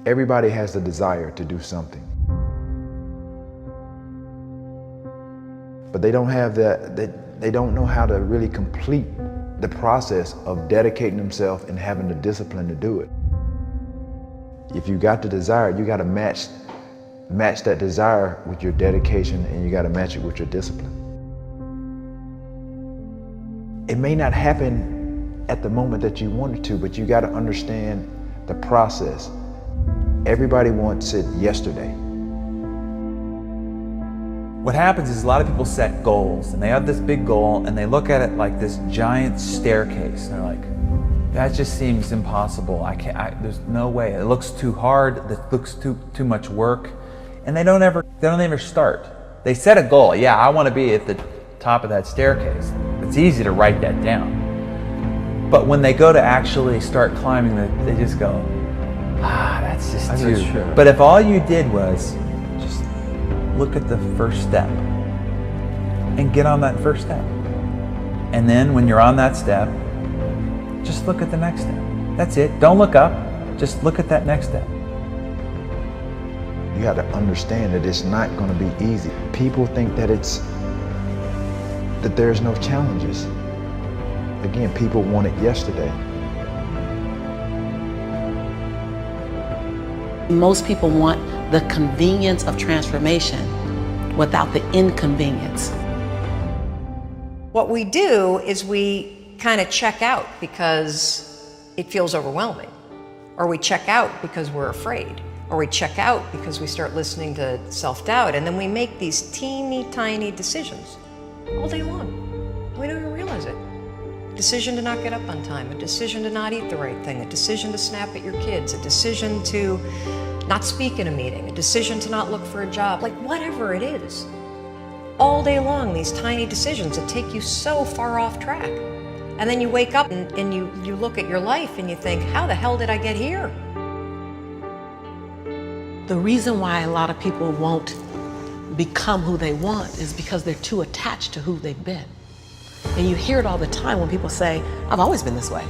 Everybody has the desire to do something, but they don't have they don't know how to really complete the process of dedicating themselves and having the discipline to do it. If you got the desire, you got to match that desire with your dedication, and you got to match it with your discipline. It may not happen at the moment that you want it to, but you got to understand the process. Everybody wants it yesterday. What happens is a lot of people set goals, and they have this big goal, and they look at it like this giant staircase, and they're like, that just seems impossible. There's no way. It looks too hard. It looks too much work, and they don't ever start. They set a goal. Yeah, I want to be at the top of that staircase. It's easy to write that down, but when they go to actually start climbing, they just go, that's just too. True. But if all you did was just look at the first step and get on that first step, and then when you're on that step, just look at the next step. That's it. Don't look up. Just look at that next step. You got to understand that it's not going to be easy. People think that there's no challenges. Again, people want it yesterday. Most people want the convenience of transformation without the inconvenience. What we do is we kind of check out because it feels overwhelming, or we check out because we're afraid, or we check out because we start listening to self-doubt, and then we make these teeny tiny decisions all day long. We don't even realize it. A decision to not get up on time, a decision to not eat the right thing, a decision to snap at your kids, a decision to not speak in a meeting, a decision to not look for a job, like whatever it is. All day long, these tiny decisions that take you so far off track. And then you wake up and you look at your life and you think, how the hell did I get here? The reason why a lot of people won't become who they want is because they're too attached to who they've been. And you hear it all the time when people say, I've always been this way.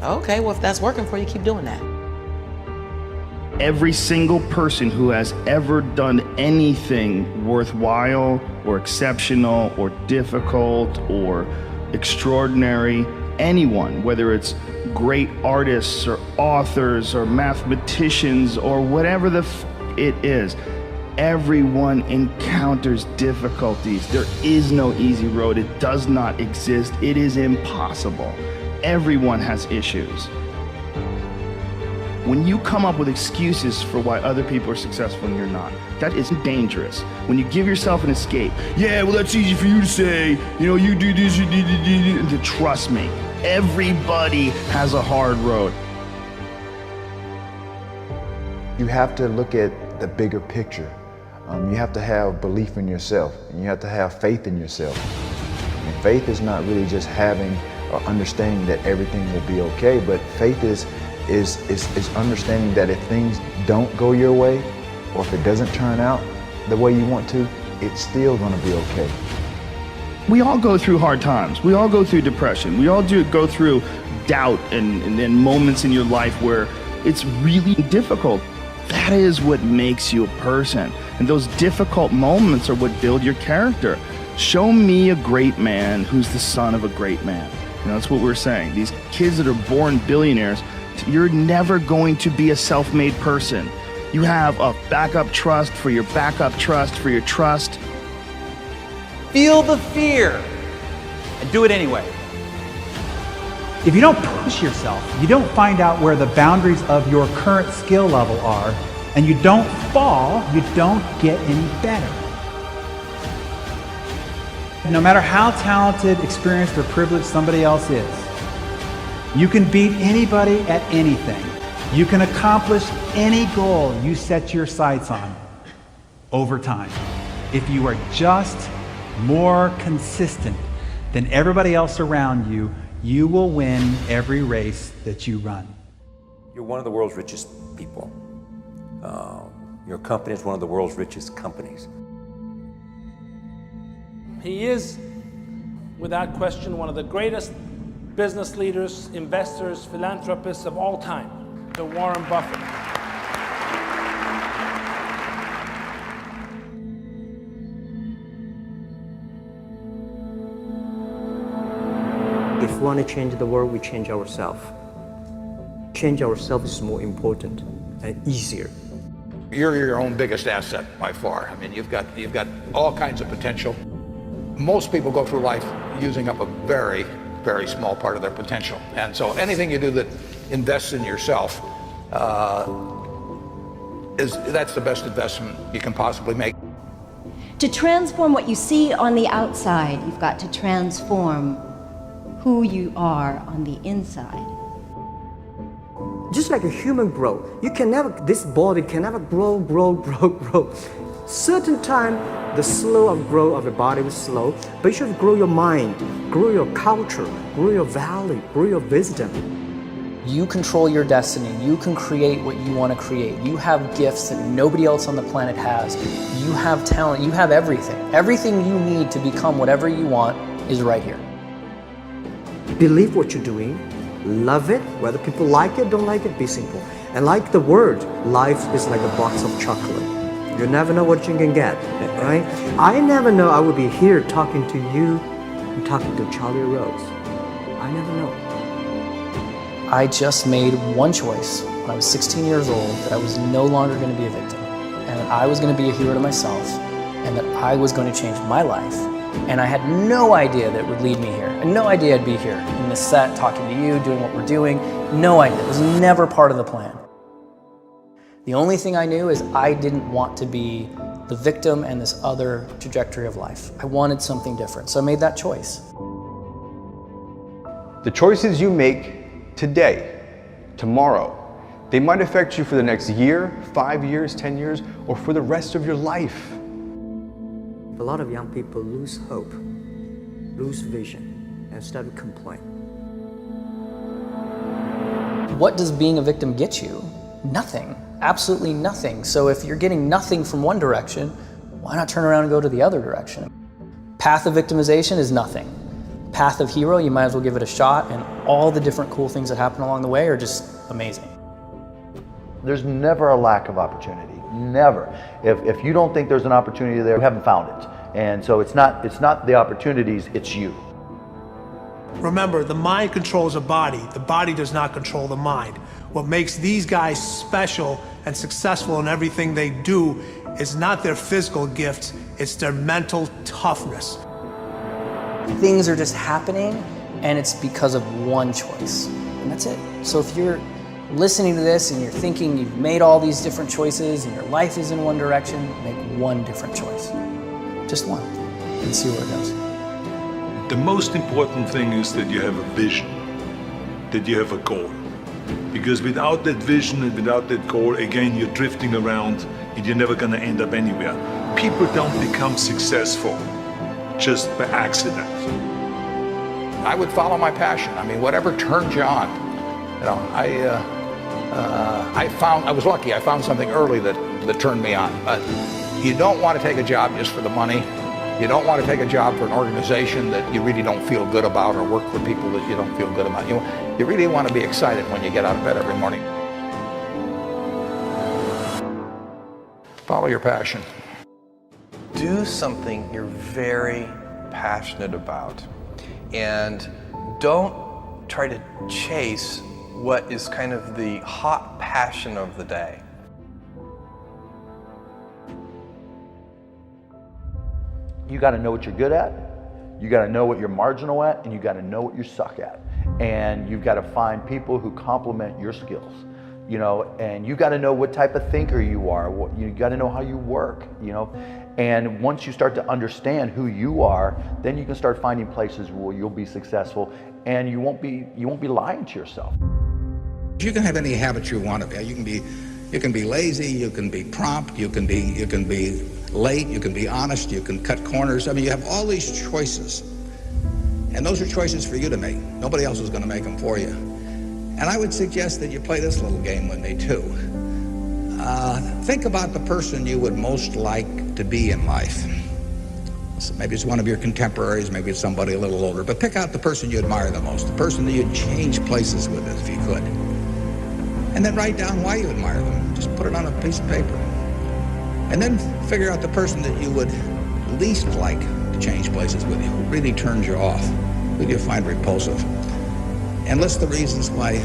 Okay, well, if that's working for you, keep doing that. Every single person who has ever done anything worthwhile or exceptional or difficult or extraordinary, anyone, whether it's great artists or authors or mathematicians or whatever it is, everyone encounters difficulties. There is no easy road. It does not exist. It is impossible. Everyone has issues. When you come up with excuses for why other people are successful and you're not, that is dangerous. When you give yourself an escape, yeah, well, that's easy for you to say, you do this, you do. Trust me, everybody has a hard road. You have to look at the bigger picture. You have to have belief in yourself, and you have to have faith in yourself. And faith is not really just having or understanding that everything will be okay, but faith is understanding that if things don't go your way, or if it doesn't turn out the way you want to, it's still going to be okay. We all go through hard times. We all go through depression. We all go through doubt and then moments in your life where it's really difficult. That is what makes you a person. And those difficult moments are what build your character. Show me a great man who's the son of a great man. That's what we're saying. These kids that are born billionaires, you're never going to be a self-made person. You have a backup trust for your backup trust for your trust. Feel the fear and do it anyway. If you don't push yourself, you don't find out where the boundaries of your current skill level are, and you don't fall, you don't get any better. No matter how talented, experienced, or privileged somebody else is, you can beat anybody at anything. You can accomplish any goal you set your sights on over time. If you are just more consistent than everybody else around you, you will win every race that you run. You're one of the world's richest people. Your company is one of the world's richest companies. He is, without question, one of the greatest business leaders, investors, philanthropists of all time, the Warren Buffett. we want to change the world, we change ourselves. Change ourselves is more important and easier. You're your own biggest asset by far. I mean, you've got all kinds of potential. Most people go through life using up a very, very small part of their potential. And so anything you do that invests in yourself, that's the best investment you can possibly make. To transform what you see on the outside, you've got to transform who you are on the inside. Just like a human grow, this body can never grow. Certain time, the slow of growth of the body is slow, but you should grow your mind, grow your culture, grow your value, grow your wisdom. You control your destiny. You can create what you want to create. You have gifts that nobody else on the planet has. You have talent. You have everything. Everything you need to become whatever you want is right here. Believe what you're doing. Love it. Whether people like it, don't like it, be simple. And like the word, life is like a box of chocolate. You never know what you can get, right? I never know I would be here talking to you and talking to Charlie Rose. I never know. I just made one choice when I was 16 years old that I was no longer going to be a victim, and that I was going to be a hero to myself, and that I was going to change my life. And I had no idea that it would lead me here. I had no idea I'd be here in this set, talking to you, doing what we're doing. No idea. It was never part of the plan. The only thing I knew is I didn't want to be the victim and this other trajectory of life. I wanted something different, so I made that choice. The choices you make today, tomorrow, they might affect you for the next year, 5 years, 10 years, or for the rest of your life. A lot of young people lose hope, lose vision, and start to complain. What does being a victim get you? Nothing. Absolutely nothing. So if you're getting nothing from one direction, why not turn around and go to the other direction? Path of victimization is nothing. Path of hero, you might as well give it a shot, and all the different cool things that happen along the way are just amazing. There's never a lack of opportunity, never. If you don't think there's an opportunity there, you haven't found it. And so it's not the opportunities, it's you. Remember, the mind controls the body does not control the mind. What makes these guys special and successful in everything they do is not their physical gifts, it's their mental toughness. Things are just happening, and it's because of one choice, and that's it. So if you're listening to this and you're thinking you've made all these different choices and your life is in one direction, make one different choice. Just one, and see where it goes. The most important thing is that you have a vision, that you have a goal. Because without that vision and without that goal, again, you're drifting around and you're never gonna end up anywhere. People don't become successful just by accident. I would follow my passion. I mean, whatever turns you on. You know, I was lucky. I found something early that turned me on. But you don't want to take a job just for the money. You don't want to take a job for an organization that you really don't feel good about, or work for people that you don't feel good about. You really want to be excited when you get out of bed every morning. Follow your passion. Do something you're very passionate about, and don't try to chase what is kind of the hot passion of the day. You got to know what you're good at, you got to know what you're marginal at, and you got to know what you suck at. And you've got to find people who complement your skills, you know, and you got to know what type of thinker you are, you got to know how you work, you know. And once you start to understand who you are, then you can start finding places where you'll be successful, and you won't be lying to yourself. You can have any habit you want to be. You can be lazy, you can be prompt, you can be late, you can be honest, you can cut corners. I mean, you have all these choices. And those are choices for you to make. Nobody else is going to make them for you. And I would suggest that you play this little game with me too. Think about the person you would most like to be in life. So maybe it's one of your contemporaries, maybe it's somebody a little older, but pick out the person you admire the most, the person that you'd change places with if you could. And then write down why you admire them. Just put it on a piece of paper. And then figure out the person that you would least like to change places with you, who really turns you off, who you find repulsive. and list the reasons why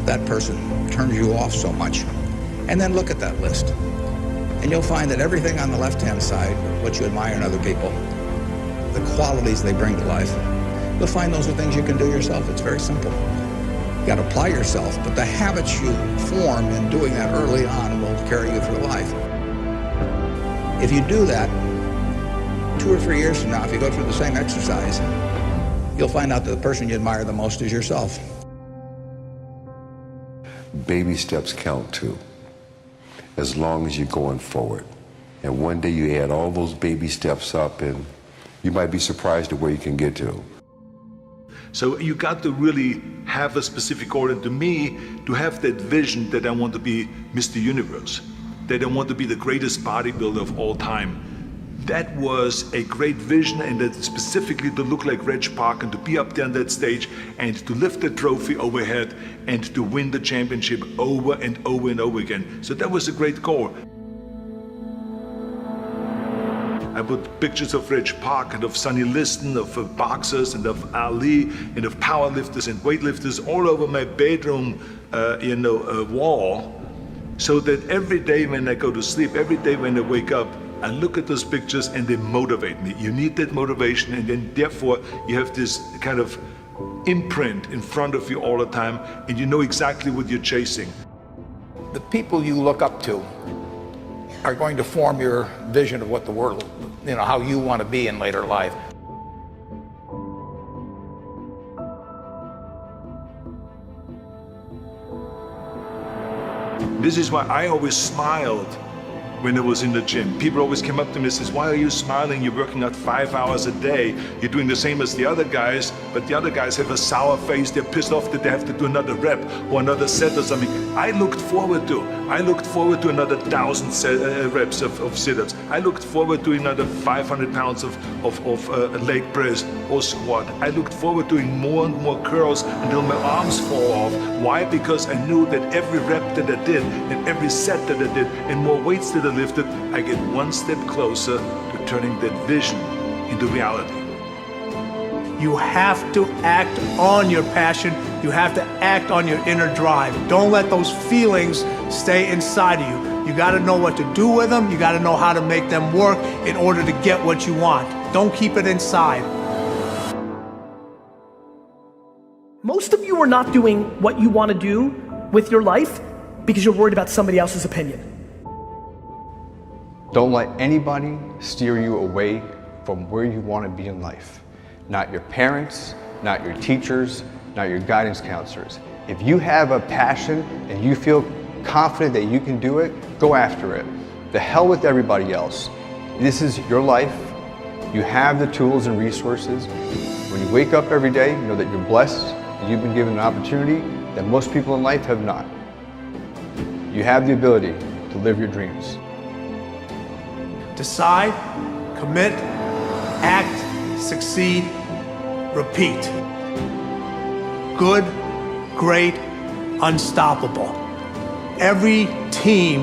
that person turns you off so much. And then look at that list. And you'll find that everything on the left-hand side, what you admire in other people, the qualities they bring to life, you'll find those are things you can do yourself. It's very simple. You got to apply yourself, but the habits you form in doing that early on will carry you through life. If you do that, 2 or 3 years from now, if you go through the same exercise, you'll find out that the person you admire the most is yourself. Baby steps count too, as long as you're going forward. And one day you add all those baby steps up and you might be surprised at where you can get to. So you got to really have a specific goal. And to me, to have that vision that I want to be Mr. Universe, that I want to be the greatest bodybuilder of all time, that was a great vision, and that specifically to look like Reg Park and to be up there on that stage and to lift the trophy overhead and to win the championship over and over and over again. So that was a great goal. I put pictures of Reg Park and of Sonny Liston, of boxers and of Ali and of powerlifters and weightlifters all over my bedroom wall, so that every day when I go to sleep, every day when I wake up, I look at those pictures and they motivate me. You need that motivation, and then therefore you have this kind of imprint in front of you all the time, and you know exactly what you're chasing. The people you look up to are going to form your vision of what the world, how you want to be in later life. This is why I always smiled when I was in the gym. People always came up to me and says, "Why are you smiling? You're working out 5 hours a day. You're doing the same as the other guys, but the other guys have a sour face. They're pissed off that they have to do another rep or another set or something." I looked forward to another 1,000 reps of sit-ups. I looked forward to another 500 pounds of leg press or squat. I looked forward to doing more and more curls until my arms fall off. Why? Because I knew that every rep that I did and every set that I did and more weights that I lifted, I get one step closer to turning that vision into reality. You have to act on your passion. You have to act on your inner drive. Don't let those feelings stay inside of you. You got to know what to do with them. You got to know how to make them work in order to get what you want. Don't keep it inside. Most of you are not doing what you want to do with your life because you're worried about somebody else's opinion. Don't let anybody steer you away from where you want to be in life. Not your parents, not your teachers, not your guidance counselors. If you have a passion and you feel confident that you can do it, go after it. The hell with everybody else. This is your life. You have the tools and resources. When you wake up every day, know that you're blessed and you've been given an opportunity that most people in life have not. You have the ability to live your dreams. Decide, commit, act, succeed, repeat. Good, great, unstoppable. Every team,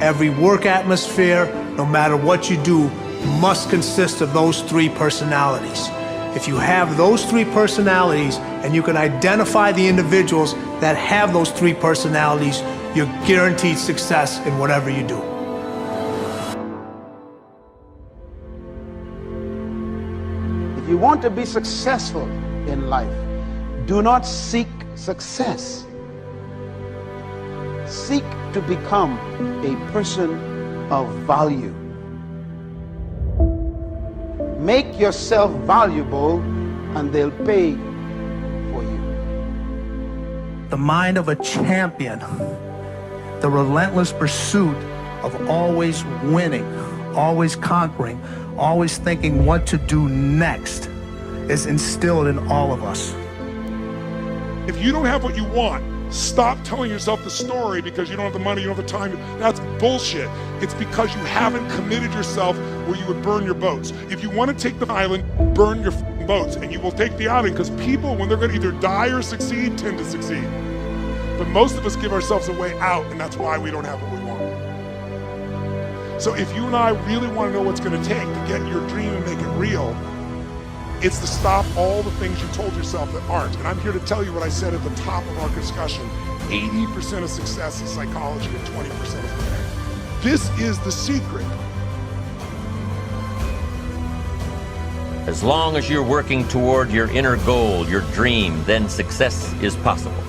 every work atmosphere, no matter what you do, must consist of those 3 personalities. If you have those 3 personalities and you can identify the individuals that have those 3 personalities, you're guaranteed success in whatever you do. If you want to be successful in life, do not seek success. Seek to become a person of value. Make yourself valuable and they'll pay for you. The mind of a champion, the relentless pursuit of always winning, always conquering, always thinking what to do next is instilled in all of us. If you don't have what you want, stop telling yourself the story because you don't have the money, you don't have the time. That's bullshit. It's because you haven't committed yourself where you would burn your boats. If you want to take the island, burn your boats, and you will take the island, because people, when they're going to either die or succeed, tend to succeed. But most of us give ourselves a way out, and that's why we don't have what we want. So if you and I really want to know what's going to take to get your dream and make it real, It's to stop all the things you told yourself that aren't. And I'm here to tell you what I said at the top of our discussion. 80% of success is psychology and 20% is planning. This is the secret. As long as you're working toward your inner goal, your dream, then success is possible.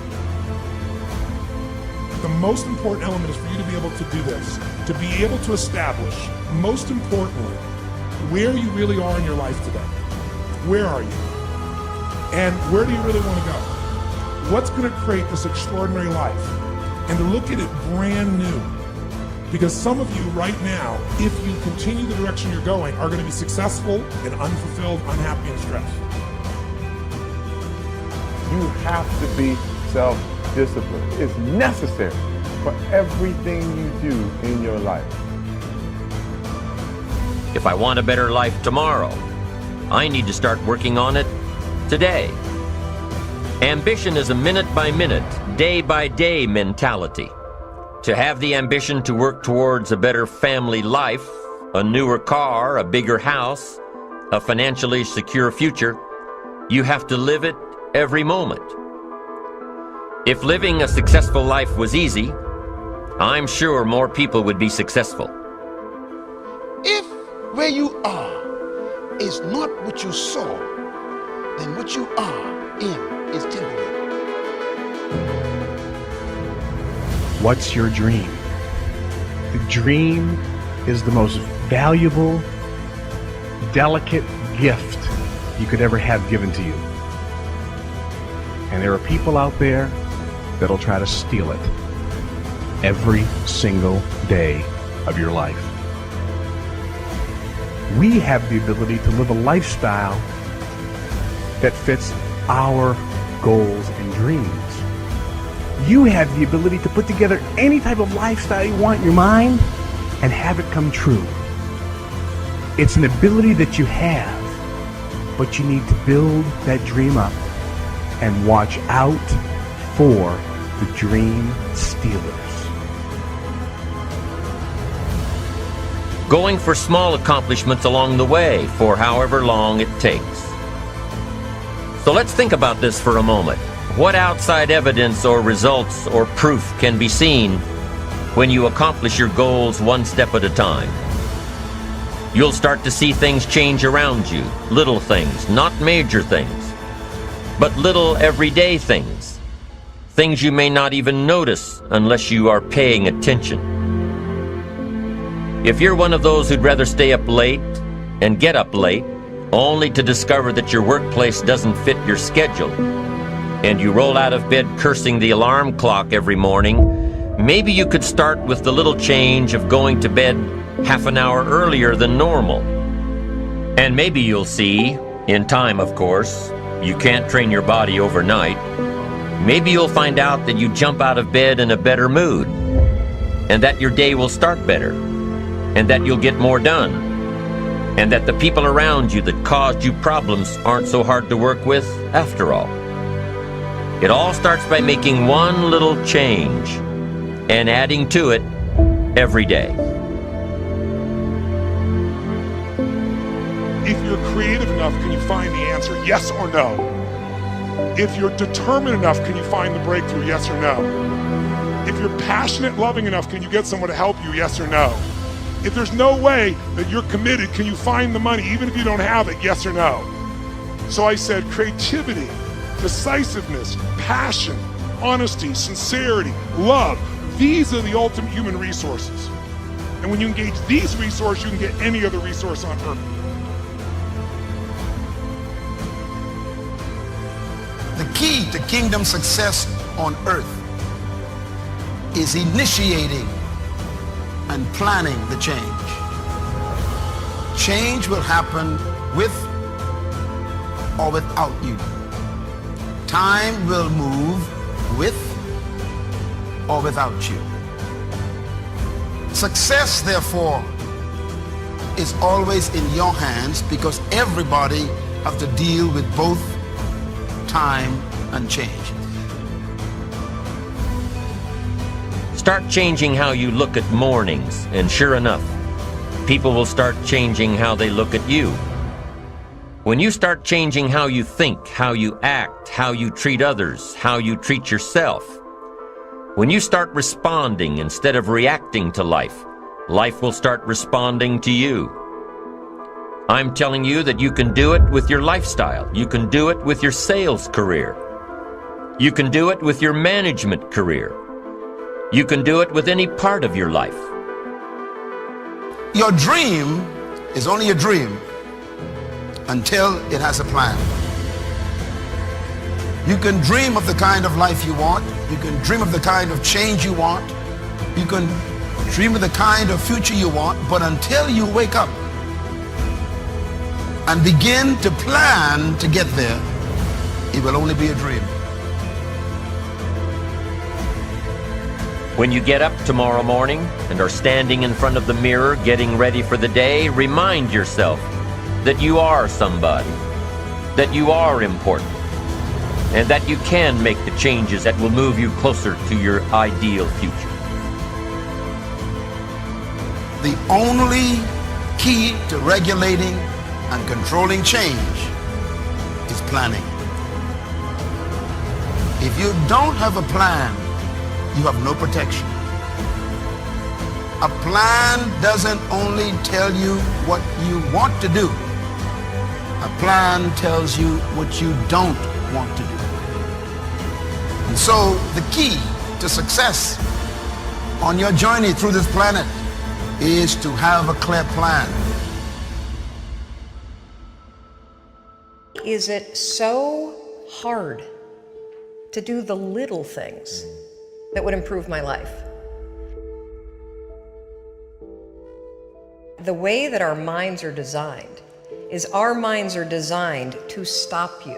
The most important element is for you to be able to do this, to be able to establish, most importantly, where you really are in your life today. Where are you? And where do you really want to go? What's going to create this extraordinary life? And to look at it brand new. Because some of you right now, if you continue the direction you're going, are going to be successful and unfulfilled, unhappy, and stressed. You have to be self-disciplined. It's necessary for everything you do in your life. If I want a better life tomorrow, I need to start working on it today. Ambition is a minute-by-minute, day-by-day mentality. To have the ambition to work towards a better family life, a newer car, a bigger house, a financially secure future, you have to live it every moment. If living a successful life was easy, I'm sure more people would be successful. If where you are is not what you saw, then what you are in is temporary. What's your dream? The dream is the most valuable, delicate gift you could ever have given to you. And there are people out there that'll try to steal it every single day of your life. We have the ability to live a lifestyle that fits our goals and dreams. You have the ability to put together any type of lifestyle you want in your mind and have it come true. It's an ability that you have, but you need to build that dream up and watch out for the dream stealers. Going for small accomplishments along the way for however long it takes. So let's think about this for a moment. What outside evidence or results or proof can be seen when you accomplish your goals one step at a time? You'll start to see things change around you, little things, not major things, but little everyday things, things you may not even notice unless you are paying attention. If you're one of those who'd rather stay up late and get up late, only to discover that your workplace doesn't fit your schedule, and you roll out of bed cursing the alarm clock every morning, maybe you could start with the little change of going to bed half an hour earlier than normal. And maybe you'll see, in time of course, you can't train your body overnight, maybe you'll find out that you jump out of bed in a better mood, and that your day will start better, and that you'll get more done, and that the people around you that caused you problems aren't so hard to work with after all. It all starts by making one little change and adding to it every day. If you're creative enough, can you find the answer? Yes or no? If you're determined enough, can you find the breakthrough? Yes or no? If you're passionate, loving enough, can you get someone to help you? Yes or no? If there's no way that you're committed, can you find the money even if you don't have it? Yes or no? So I said creativity, decisiveness, passion, honesty, sincerity, love. These are the ultimate human resources. And when you engage these resources, you can get any other resource on earth. The key to kingdom success on earth is initiating and planning the change. Change will happen with or without you. Time will move with or without you. Success, therefore, is always in your hands because everybody has to deal with both time and change. Start changing how you look at mornings, and sure enough, people will start changing how they look at you. When you start changing how you think, how you act, how you treat others, how you treat yourself, when you start responding instead of reacting to life, life will start responding to you. I'm telling you that you can do it with your lifestyle. You can do it with your sales career. You can do it with your management career. You can do it with any part of your life. Your dream is only a dream until it has a plan. You can dream of the kind of life you want. You can dream of the kind of change you want. You can dream of the kind of future you want, but until you wake up and begin to plan to get there, it will only be a dream. When you get up tomorrow morning and are standing in front of the mirror getting ready for the day, remind yourself that you are somebody, that you are important, and that you can make the changes that will move you closer to your ideal future. The only key to regulating and controlling change is planning. If you don't have a plan, you have no protection. A plan doesn't only tell you what you want to do. A plan tells you what you don't want to do. And so the key to success on your journey through this planet is to have a clear plan. Is it so hard to do the little things that would improve my life? The way that our minds are designed is our minds are designed to stop you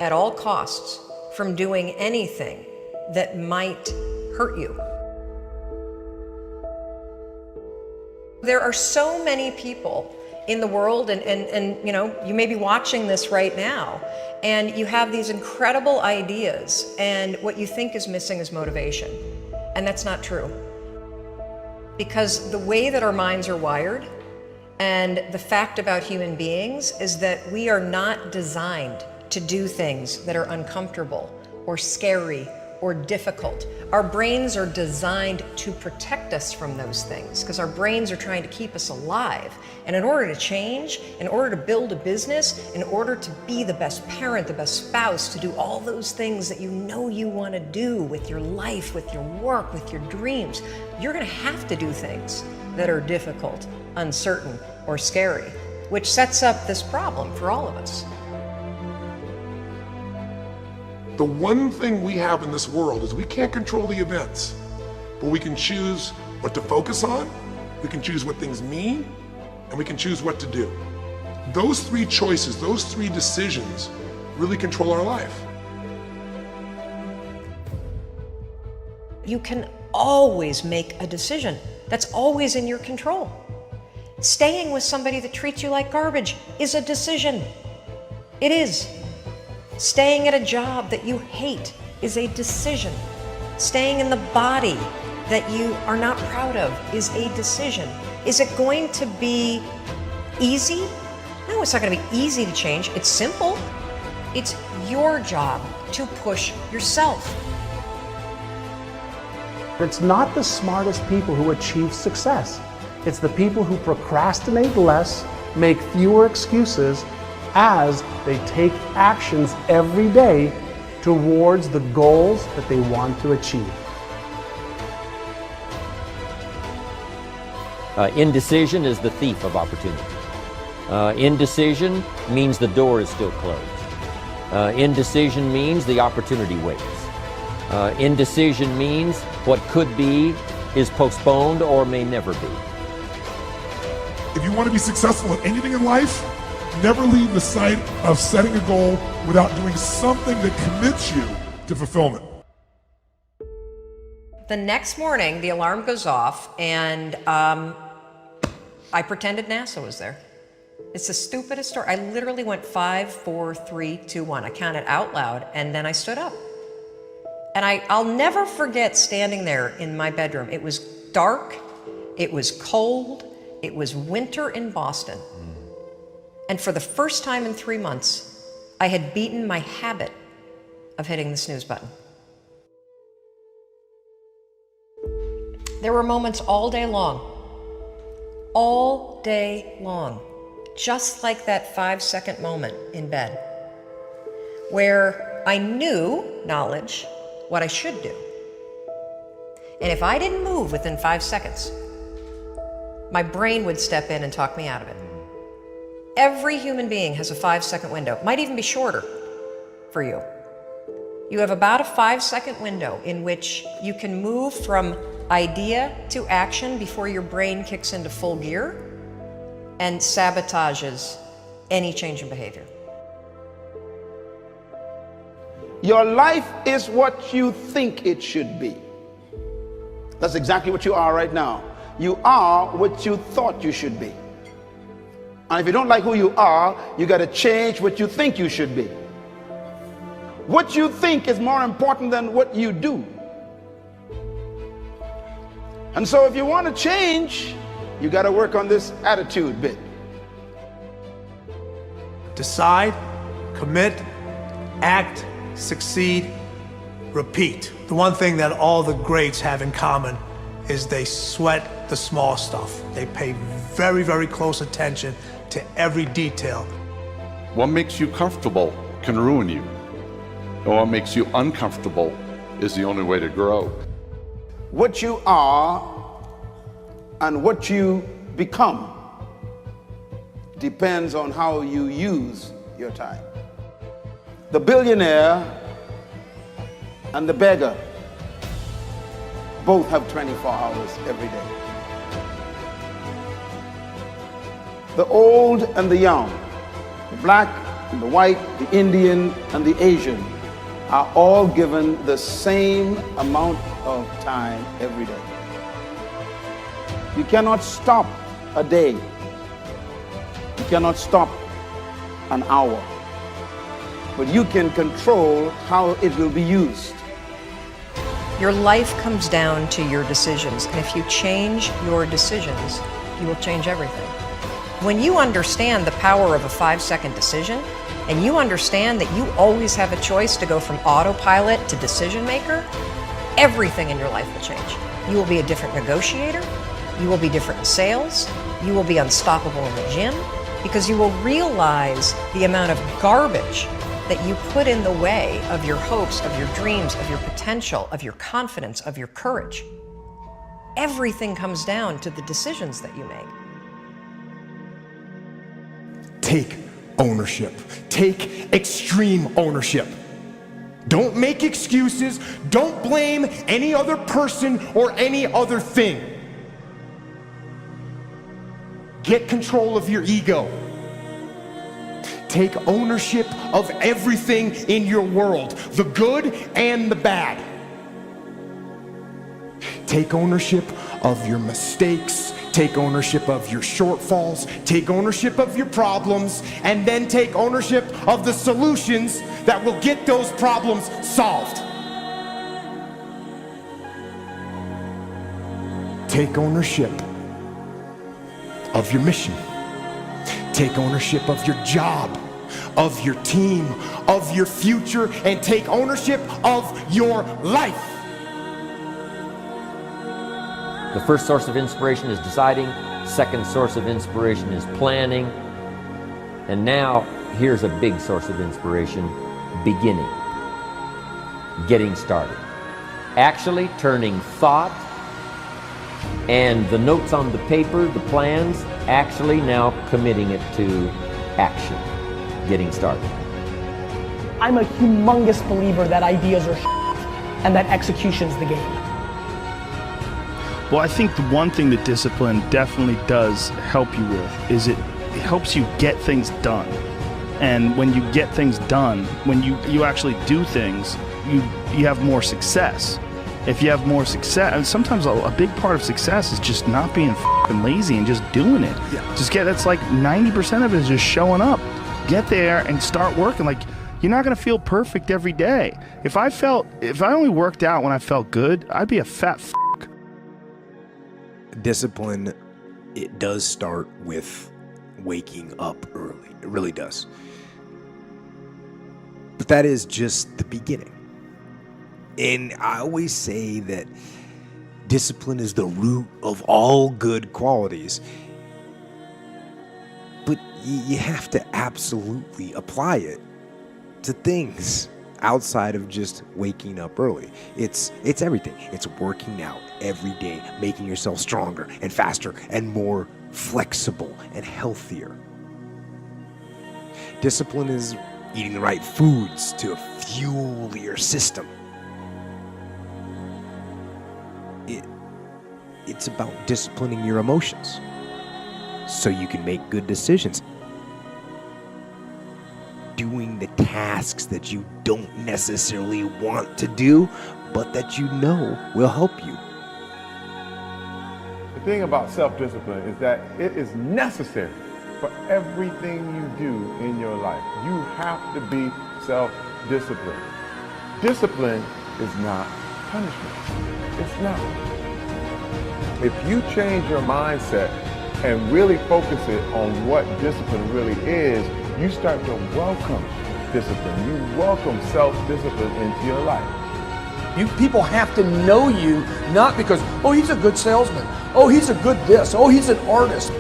at all costs from doing anything that might hurt you. There are so many people in the world, and you know, you may be watching this right now, and you have these incredible ideas, and what you think is missing is motivation. And that's not true. Because the way that our minds are wired, and the fact about human beings, is that we are not designed to do things that are uncomfortable or scary or difficult. Our brains are designed to protect us from those things because our brains are trying to keep us alive. And in order to change, in order to build a business, in order to be the best parent, the best spouse, to do all those things that you know you want to do with your life, with your work, with your dreams, you're going to have to do things that are difficult, uncertain, or scary, which sets up this problem for all of us. The one thing we have in this world is we can't control the events, but we can choose what to focus on, we can choose what things mean, and we can choose what to do. Those three choices, those three decisions really control our life. You can always make a decision. That's always in your control. Staying with somebody that treats you like garbage is a decision. It is. Staying at a job that you hate is a decision. Staying in the body that you are not proud of is a decision. Is it going to be easy? No, it's not going to be easy to change. It's simple. It's your job to push yourself. It's not the smartest people who achieve success. It's the people who procrastinate less, make fewer excuses, as they take actions every day towards the goals that they want to achieve. Indecision is the thief of opportunity. Indecision means the door is still closed. Indecision means the opportunity waits. Indecision means what could be is postponed or may never be. If you want to be successful in anything in life, never leave the sight of setting a goal without doing something that commits you to fulfillment. The next morning, the alarm goes off, and I pretended NASA was there. It's the stupidest story. I literally went 5, 4, 3, 2, 1. I counted out loud, and then I stood up. And I'll never forget standing there in my bedroom. It was dark, it was cold, it was winter in Boston. And for the first time in 3 months, I had beaten my habit of hitting the snooze button. There were moments all day long, just like that 5-second moment in bed, where I knew, knowledge, what I should do. And if I didn't move within 5 seconds, my brain would step in and talk me out of it. Every human being has a 5-second window. It might even be shorter for you. You have about a 5-second window in which you can move from idea to action before your brain kicks into full gear and sabotages any change in behavior. Your life is what you think it should be. That's exactly what you are right now. You are what you thought you should be. And if you don't like who you are, you got to change what you think you should be. What you think is more important than what you do. And so if you want to change, you got to work on this attitude bit. Decide, commit, act, succeed, repeat. The one thing that all the greats have in common is they sweat the small stuff. They pay very, very close attention to every detail. What makes you comfortable can ruin you. And what makes you uncomfortable is the only way to grow. What you are and what you become depends on how you use your time. The billionaire and the beggar both have 24 hours every day. The old and the young, the black and the white, the Indian and the Asian are all given the same amount of time every day. You cannot stop a day. You cannot stop an hour. But you can control how it will be used. Your life comes down to your decisions, and if you change your decisions, you will change everything. When you understand the power of a 5-second decision, and you understand that you always have a choice to go from autopilot to decision maker, everything in your life will change. You will be a different negotiator, you will be different in sales, you will be unstoppable in the gym, because you will realize the amount of garbage that you put in the way of your hopes, of your dreams, of your potential, of your confidence, of your courage. Everything comes down to the decisions that you make. Take ownership. Take extreme ownership. Don't make excuses. Don't blame any other person or any other thing. Get control of your ego. Take ownership of everything in your world, the good and the bad. Take ownership of your mistakes, take ownership of your shortfalls, take ownership of your problems, and then take ownership of the solutions that will get those problems solved. Take ownership of your mission. Take ownership of your job, of your team, of your future, and take ownership of your life. The first source of inspiration is deciding. Second source of inspiration is planning. And now, here's a big source of inspiration, beginning. Getting started. Actually turning thought and the notes on the paper, the plans, actually now committing it to action. Getting started. I'm a humongous believer that ideas are and that execution's the game. Well, I think the one thing that discipline definitely does help you with is it helps you get things done. And when you get things done, when you actually do things, you have more success. If you have more success, and sometimes a big part of success is just not being f***ing lazy and just doing it. Yeah. That's like 90% of it is just showing up. Get there and start working. Like, you're not gonna feel perfect every day. If I only worked out when I felt good, I'd be a fat f***. Discipline, it does start with waking up early. It really does. But that is just the beginning. And I always say that discipline is the root of all good qualities. But you have to absolutely apply it to things outside of just waking up early. It's everything. It's working out every day, making yourself stronger and faster and more flexible and healthier. Discipline is eating the right foods to fuel your system. It's about disciplining your emotions so you can make good decisions. Doing the tasks that you don't necessarily want to do, but that you know will help you. The thing about self-discipline is that it is necessary for everything you do in your life. You have to be self-disciplined. Discipline is not punishment. It's not. If you change your mindset and really focus it on what discipline really is, you start to welcome discipline. You welcome self-discipline into your life. People have to know you, not because, oh, he's a good salesman. Oh, he's a good this. Oh, he's an artist.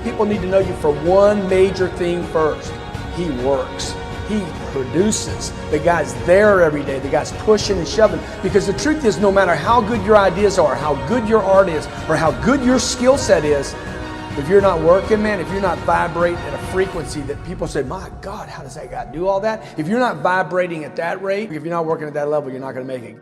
People need to know you for one major thing first. He works. He produces. The guy's there every day. The guy's pushing and shoving. Because the truth is, no matter how good your ideas are, how good your art is, or how good your skill set is, if you're not working, man, if you're not vibrating at a frequency that people say, my God, how does that guy do all that? If you're not vibrating at that rate, if you're not working at that level, you're not going to make it.